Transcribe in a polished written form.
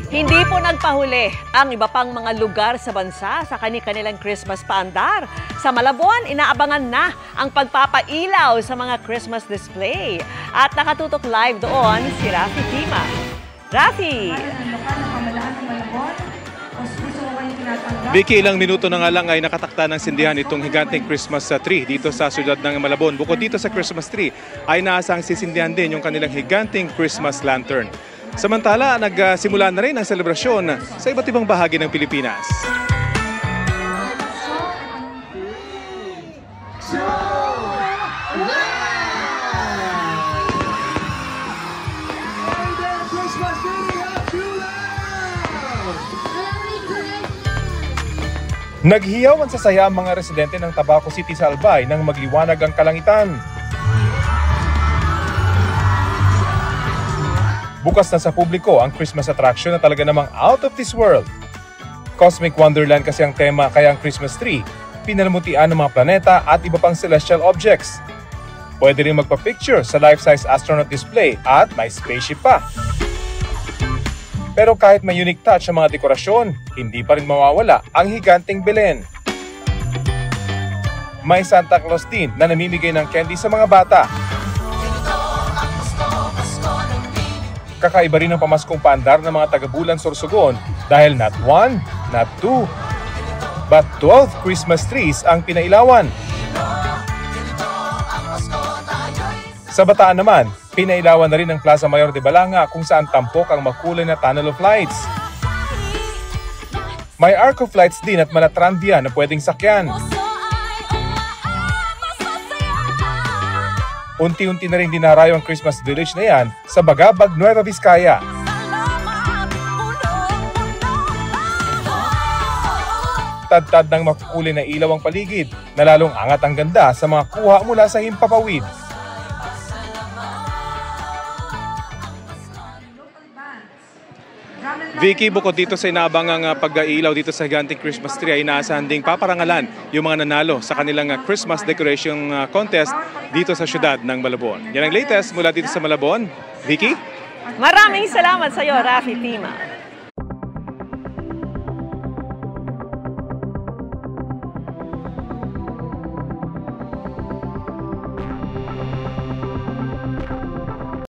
Hindi po nagpahuli ang iba pang mga lugar sa bansa sa kani-kanilang Christmas paandar. Sa Malabon, inaabangan na ang pagpapailaw sa mga Christmas display. At nakatutok live doon si Rafi Tima. Rafi! Vicky, ilang minuto na nga lang ay nakatakta ng sindihan itong higanteng Christmas tree dito sa siyudad ng Malabon. Bukod dito sa Christmas tree, ay naasang sisindihan din yung kanilang higanteng Christmas lantern. Samantala, nagsimula na rin ang selebrasyon sa iba't ibang bahagi ng Pilipinas. Naghiyaw ang sasaya ang mga residente ng Tabaco City sa Albay nang magliwanag ang kalangitan. Bukas na sa publiko ang Christmas attraction na talaga namang out of this world. Cosmic Wonderland kasi ang tema, kaya ang Christmas tree, pinalamutian ng mga planeta at iba pang celestial objects. Pwede rin magpa-picture sa life-size astronaut display at may spaceship pa. Pero kahit may unique touch ang mga dekorasyon, hindi pa rin mawawala ang higanteng Belen. May Santa Claus din na namimigay ng candy sa mga bata. Kakaiba rin ang pamaskong paandar ng mga taga-Bulan, Sorsogon dahil not 1, not 2, but 12 Christmas trees ang pinailawan. Sa Bataan naman, pinailawan na rin ang Plaza Mayor de Balanga kung saan tampok ang makulay na Tunnel of Lights. May Arc of Lights din at Malatrandia na pwedeng sakyan. Unti-unti na rin dinarayo ang Christmas Village na yan sa Bagabag, Nueva Vizcaya. Tad-tad ng makukulay na ilaw ang paligid na lalong angat ang ganda sa mga kuha mula sa himpapawid. Vicky, bukod dito sa inaabangang pag-iilaw dito sa higanteng Christmas tree ay inaasahan ding paparangalan yung mga nanalo sa kanilang Christmas decoration contest dito sa siyudad ng Malabon. Yan ang latest mula dito sa Malabon. Vicky? Maraming salamat sa iyo, Rafi Tima.